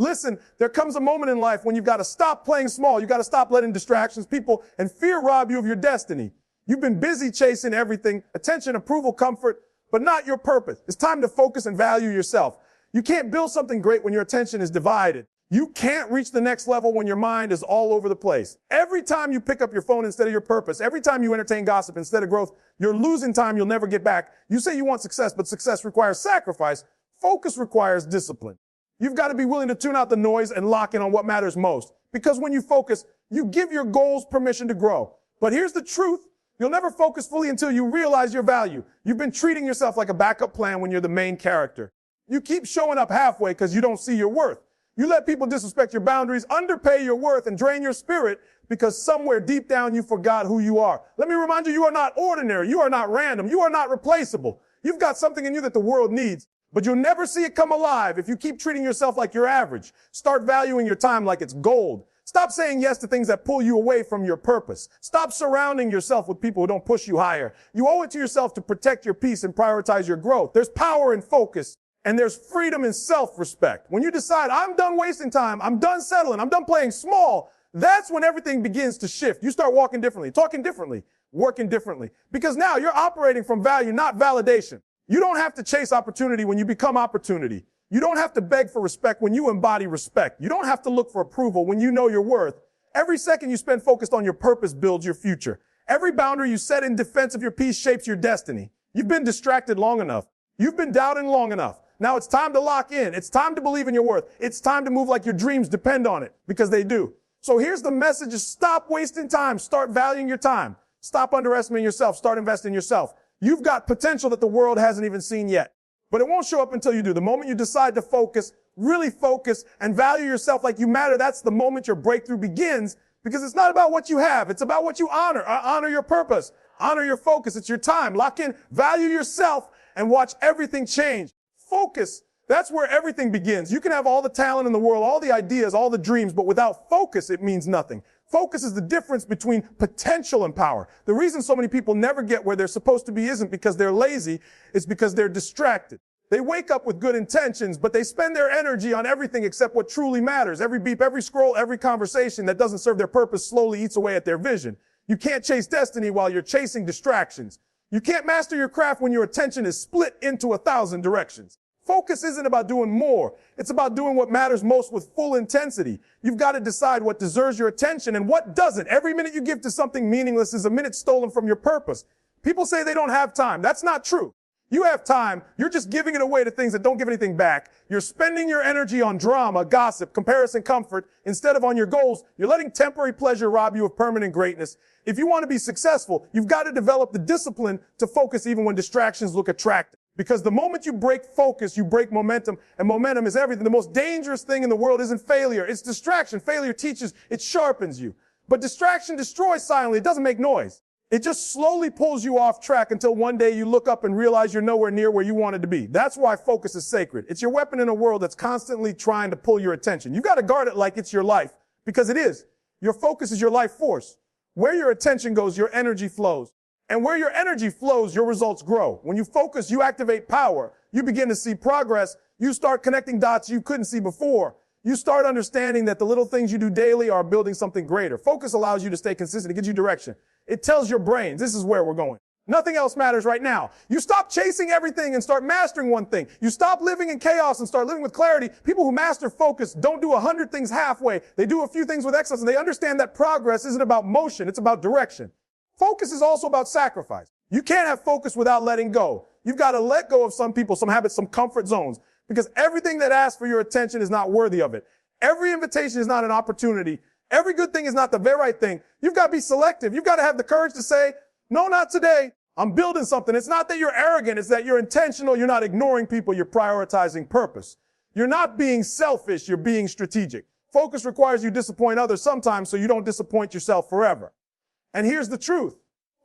Listen, there comes a moment in life when you've got to stop playing small. You've got to stop letting distractions, people, and fear rob you of your destiny. You've been busy chasing everything, attention, approval, comfort, but not your purpose. It's time to focus and value yourself. You can't build something great when your attention is divided. You can't reach the next level when your mind is all over the place. Every time you pick up your phone instead of your purpose, every time you entertain gossip instead of growth, you're losing time you'll never get back. You say you want success, but success requires sacrifice. Focus requires discipline. You've got to be willing to tune out the noise and lock in on what matters most. Because when you focus, you give your goals permission to grow. But here's the truth. You'll never focus fully until you realize your value. You've been treating yourself like a backup plan when you're the main character. You keep showing up halfway because you don't see your worth. You let people disrespect your boundaries, underpay your worth, and drain your spirit because somewhere deep down you forgot who you are. Let me remind you, you are not ordinary. You are not random. You are not replaceable. You've got something in you that the world needs, but you'll never see it come alive if you keep treating yourself like you're average. Start valuing your time like it's gold. Stop saying yes to things that pull you away from your purpose. Stop surrounding yourself with people who don't push you higher. You owe it to yourself to protect your peace and prioritize your growth. There's power in focus. And there's freedom in self-respect. When you decide, I'm done wasting time, I'm done settling, I'm done playing small, that's when everything begins to shift. You start walking differently, talking differently, working differently. Because now you're operating from value, not validation. You don't have to chase opportunity when you become opportunity. You don't have to beg for respect when you embody respect. You don't have to look for approval when you know your worth. Every second you spend focused on your purpose builds your future. Every boundary you set in defense of your peace shapes your destiny. You've been distracted long enough. You've been doubting long enough. Now it's time to lock in. It's time to believe in your worth. It's time to move like your dreams depend on it, because they do. So here's the message: is stop wasting time. Start valuing your time. Stop underestimating yourself. Start investing in yourself. You've got potential that the world hasn't even seen yet, but it won't show up until you do. The moment you decide to focus, really focus, and value yourself like you matter, that's the moment your breakthrough begins, because it's not about what you have. It's about what you honor. Honor your purpose. Honor your focus. It's your time. Lock in, value yourself, and watch everything change. Focus, that's where everything begins. You can have all the talent in the world, all the ideas, all the dreams, but without focus, it means nothing. Focus is the difference between potential and power. The reason so many people never get where they're supposed to be isn't because they're lazy, it's because they're distracted. They wake up with good intentions, but they spend their energy on everything except what truly matters. Every beep, every scroll, every conversation that doesn't serve their purpose slowly eats away at their vision. You can't chase destiny while you're chasing distractions. You can't master your craft when your attention is split into 1,000 directions. Focus isn't about doing more. It's about doing what matters most with full intensity. You've got to decide what deserves your attention and what doesn't. Every minute you give to something meaningless is a minute stolen from your purpose. People say they don't have time. That's not true. You have time. You're just giving it away to things that don't give anything back. You're spending your energy on drama, gossip, comparison, comfort, instead of on your goals. You're letting temporary pleasure rob you of permanent greatness. If you want to be successful, you've got to develop the discipline to focus even when distractions look attractive. Because the moment you break focus, you break momentum, and momentum is everything. The most dangerous thing in the world isn't failure. It's distraction. Failure teaches, it sharpens you. But distraction destroys silently. It doesn't make noise. It just slowly pulls you off track until one day you look up and realize you're nowhere near where you wanted to be. That's why focus is sacred. It's your weapon in a world that's constantly trying to pull your attention. You got to guard it like it's your life, because it is. Your focus is your life force. Where your attention goes, your energy flows. And where your energy flows, your results grow. When you focus, you activate power. You begin to see progress. You start connecting dots you couldn't see before. You start understanding that the little things you do daily are building something greater. Focus allows you to stay consistent. It gives you direction. It tells your brain, this is where we're going. Nothing else matters right now. You stop chasing everything and start mastering one thing. You stop living in chaos and start living with clarity. People who master focus don't do 100 things halfway. They do a few things with excellence, and they understand that progress isn't about motion. It's about direction. Focus is also about sacrifice. You can't have focus without letting go. You've got to let go of some people, some habits, some comfort zones, because everything that asks for your attention is not worthy of it. Every invitation is not an opportunity. Every good thing is not the very right thing. You've got to be selective. You've got to have the courage to say, no, not today. I'm building something. It's not that you're arrogant. It's that you're intentional. You're not ignoring people. You're prioritizing purpose. You're not being selfish. You're being strategic. Focus requires you disappoint others sometimes so you don't disappoint yourself forever. And here's the truth.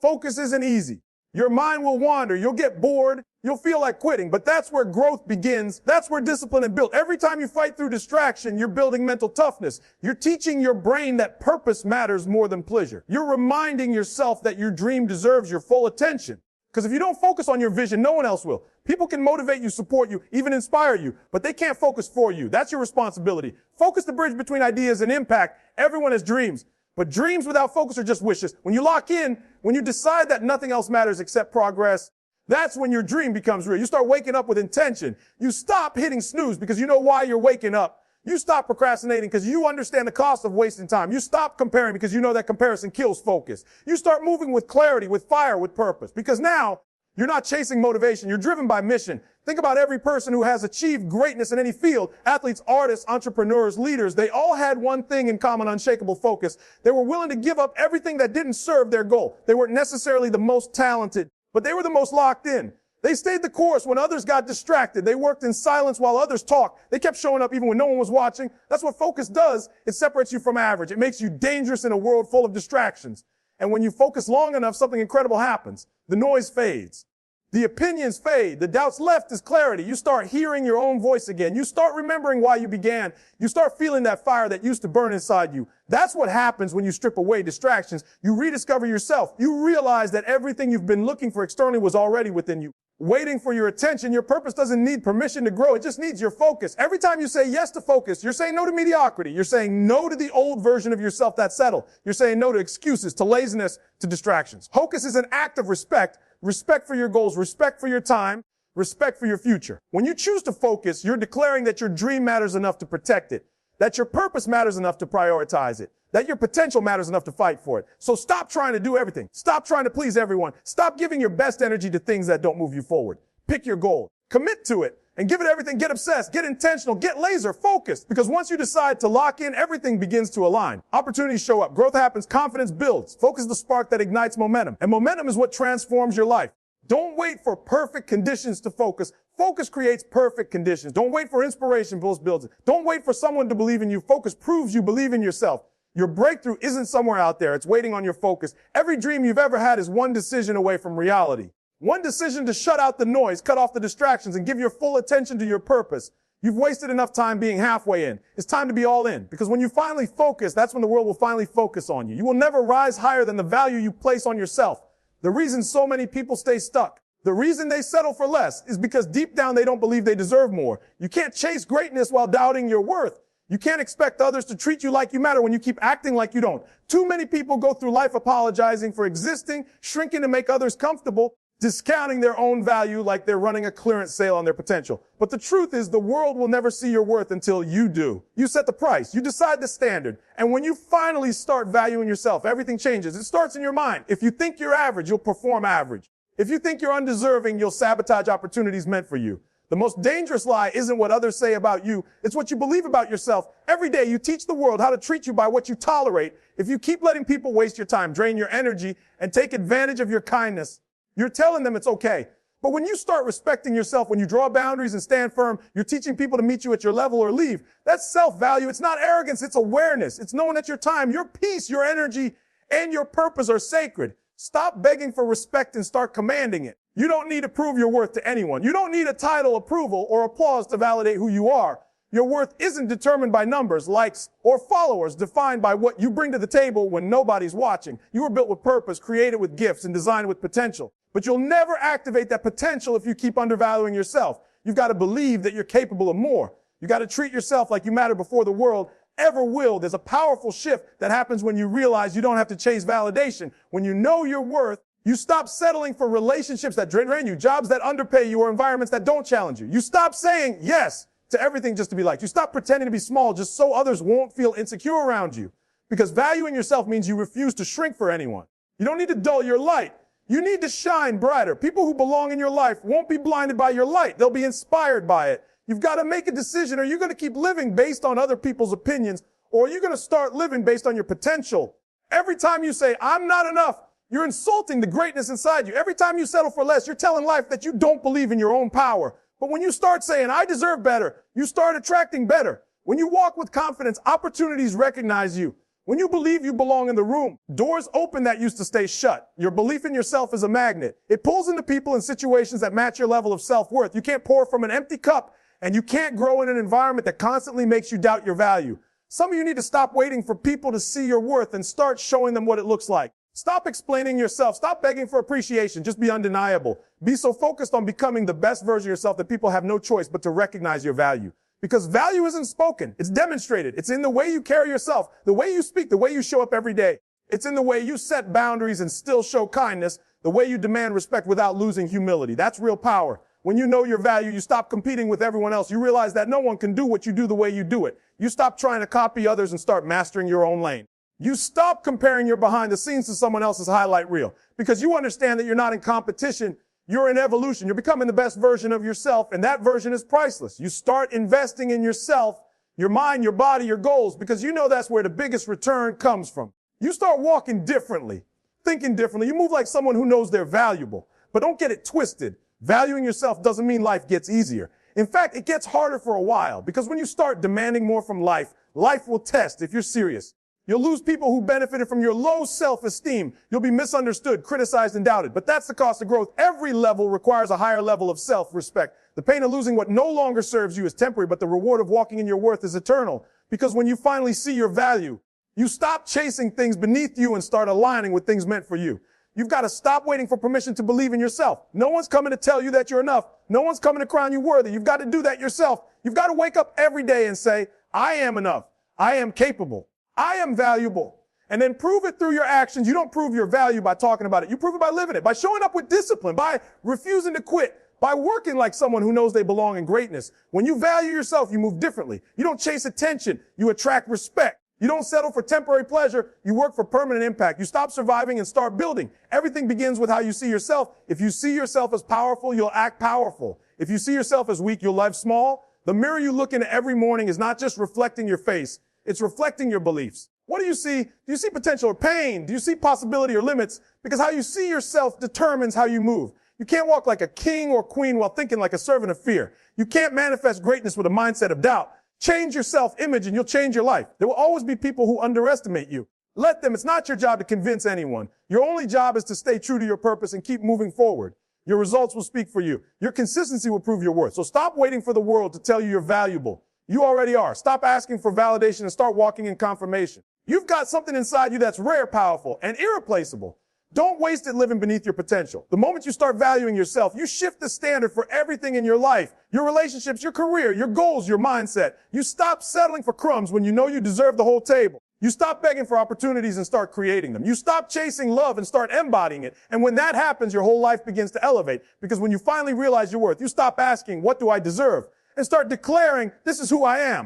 Focus isn't easy. Your mind will wander. You'll get bored. You'll feel like quitting. But that's where growth begins. That's where discipline is built. Every time you fight through distraction, you're building mental toughness. You're teaching your brain that purpose matters more than pleasure. You're reminding yourself that your dream deserves your full attention. Because if you don't focus on your vision, no one else will. People can motivate you, support you, even inspire you, but they can't focus for you. That's your responsibility. Focus the bridge between ideas and impact. Everyone has dreams, but dreams without focus are just wishes. When you lock in, when you decide that nothing else matters except progress, that's when your dream becomes real. You start waking up with intention. You stop hitting snooze because you know why you're waking up. You stop procrastinating because you understand the cost of wasting time. You stop comparing because you know that comparison kills focus. You start moving with clarity, with fire, with purpose, because now you're not chasing motivation. You're driven by mission. Think about every person who has achieved greatness in any field. Athletes, artists, entrepreneurs, leaders. They all had one thing in common: unshakable focus. They were willing to give up everything that didn't serve their goal. They weren't necessarily the most talented, but they were the most locked in. They stayed the course when others got distracted. They worked in silence while others talked. They kept showing up even when no one was watching. That's what focus does. It separates you from average. It makes you dangerous in a world full of distractions. And when you focus long enough, something incredible happens. The noise fades. The opinions fade. The doubts left is clarity. You start hearing your own voice again. You start remembering why you began. You start feeling that fire that used to burn inside you. That's what happens when you strip away distractions. You rediscover yourself. You realize that everything you've been looking for externally was already within you, waiting for your attention. Your purpose doesn't need permission to grow. It just needs your focus. Every time you say yes to focus, you're saying no to mediocrity. You're saying no to the old version of yourself that's settled. You're saying no to excuses, to laziness, to distractions. Focus is an act of respect. Respect for your goals, respect for your time, respect for your future. When you choose to focus, you're declaring that your dream matters enough to protect it, that your purpose matters enough to prioritize it, that your potential matters enough to fight for it. So stop trying to do everything. Stop trying to please everyone. Stop giving your best energy to things that don't move you forward. Pick your goal, commit to it, and give it everything. Get obsessed, get intentional, get laser focused. Because once you decide to lock in, everything begins to align. Opportunities show up, growth happens, confidence builds. Focus is the spark that ignites momentum. And momentum is what transforms your life. Don't wait for perfect conditions to focus. Focus creates perfect conditions. Don't wait for inspiration, builds it. Don't wait for someone to believe in you. Focus proves you believe in yourself. Your breakthrough isn't somewhere out there. It's waiting on your focus. Every dream you've ever had is one decision away from reality. One decision to shut out the noise, cut off the distractions, and give your full attention to your purpose. You've wasted enough time being halfway in. It's time to be all in. Because when you finally focus, that's when the world will finally focus on you. You will never rise higher than the value you place on yourself. The reason so many people stay stuck, the reason they settle for less, is because deep down they don't believe they deserve more. You can't chase greatness while doubting your worth. You can't expect others to treat you like you matter when you keep acting like you don't. Too many people go through life apologizing for existing, shrinking to make others comfortable, discounting their own value like they're running a clearance sale on their potential. But the truth is, the world will never see your worth until you do. You set the price. You decide the standard. And when you finally start valuing yourself, everything changes. It starts in your mind. If you think you're average, you'll perform average. If you think you're undeserving, you'll sabotage opportunities meant for you. The most dangerous lie isn't what others say about you. It's what you believe about yourself. Every day you teach the world how to treat you by what you tolerate. If you keep letting people waste your time, drain your energy, and take advantage of your kindness, you're telling them it's okay. But when you start respecting yourself, when you draw boundaries and stand firm, you're teaching people to meet you at your level or leave. That's self-value. It's not arrogance. It's awareness. It's knowing that your time, your peace, your energy, and your purpose are sacred. Stop begging for respect and start commanding it. You don't need to prove your worth to anyone. You don't need a title, approval, or applause to validate who you are. Your worth isn't determined by numbers, likes, or followers, defined by what you bring to the table when nobody's watching. You were built with purpose, created with gifts, and designed with potential. But you'll never activate that potential if you keep undervaluing yourself. You've got to believe that you're capable of more. You've got to treat yourself like you matter before the world ever will. There's a powerful shift that happens when you realize you don't have to chase validation. When you know your worth, you stop settling for relationships that drain you, jobs that underpay you, or environments that don't challenge you. You stop saying yes to everything just to be liked. You stop pretending to be small just so others won't feel insecure around you. Because valuing yourself means you refuse to shrink for anyone. You don't need to dull your light. You need to shine brighter. People who belong in your life won't be blinded by your light. They'll be inspired by it. You've got to make a decision. Are you going to keep living based on other people's opinions, or are you going to start living based on your potential? Every time you say, I'm not enough, you're insulting the greatness inside you. Every time you settle for less, you're telling life that you don't believe in your own power. But when you start saying, I deserve better, you start attracting better. When you walk with confidence, opportunities recognize you. When you believe you belong in the room, doors open that used to stay shut. Your belief in yourself is a magnet. It pulls into people and situations that match your level of self-worth. You can't pour from an empty cup, and you can't grow in an environment that constantly makes you doubt your value. Some of you need to stop waiting for people to see your worth and start showing them what it looks like. Stop explaining yourself. Stop begging for appreciation. Just be undeniable. Be so focused on becoming the best version of yourself that people have no choice but to recognize your value. Because value isn't spoken. It's demonstrated. It's in the way you carry yourself, the way you speak, the way you show up every day. It's in the way you set boundaries and still show kindness, the way you demand respect without losing humility. That's real power. When you know your value, you stop competing with everyone else. You realize that no one can do what you do the way you do it. You stop trying to copy others and start mastering your own lane. You stop comparing your behind the scenes to someone else's highlight reel because you understand that you're not in competition. You're in evolution. You're becoming the best version of yourself, and that version is priceless. You start investing in yourself, your mind, your body, your goals, because you know that's where the biggest return comes from. You start walking differently, thinking differently. You move like someone who knows they're valuable, but don't get it twisted. Valuing yourself doesn't mean life gets easier. In fact, it gets harder for a while because when you start demanding more from life, life will test if you're serious. You'll lose people who benefited from your low self-esteem. You'll be misunderstood, criticized, and doubted. But that's the cost of growth. Every level requires a higher level of self-respect. The pain of losing what no longer serves you is temporary, but the reward of walking in your worth is eternal. Because when you finally see your value, you stop chasing things beneath you and start aligning with things meant for you. You've got to stop waiting for permission to believe in yourself. No one's coming to tell you that you're enough. No one's coming to crown you worthy. You've got to do that yourself. You've got to wake up every day and say, I am enough. I am capable. I am valuable. And then prove it through your actions. You don't prove your value by talking about it. You prove it by living it, by showing up with discipline, by refusing to quit, by working like someone who knows they belong in greatness. When you value yourself, you move differently. You don't chase attention. You attract respect. You don't settle for temporary pleasure. You work for permanent impact. You stop surviving and start building. Everything begins with how you see yourself. If you see yourself as powerful, you'll act powerful. If you see yourself as weak, you'll live small. The mirror you look into every morning is not just reflecting your face. It's reflecting your beliefs. What do you see? Do you see potential or pain? Do you see possibility or limits? Because how you see yourself determines how you move. You can't walk like a king or queen while thinking like a servant of fear. You can't manifest greatness with a mindset of doubt. Change your self-image and you'll change your life. There will always be people who underestimate you. Let them. It's not your job to convince anyone. Your only job is to stay true to your purpose and keep moving forward. Your results will speak for you. Your consistency will prove your worth. So stop waiting for the world to tell you you're valuable. You already are. Stop asking for validation and start walking in confirmation. You've got something inside you that's rare, powerful, and irreplaceable. Don't waste it living beneath your potential. The moment you start valuing yourself, you shift the standard for everything in your life, your relationships, your career, your goals, your mindset. You stop settling for crumbs when you know you deserve the whole table. You stop begging for opportunities and start creating them. You stop chasing love and start embodying it. And when that happens, your whole life begins to elevate. Because when you finally realize your worth, you stop asking, what do I deserve? And start declaring, this is who I am.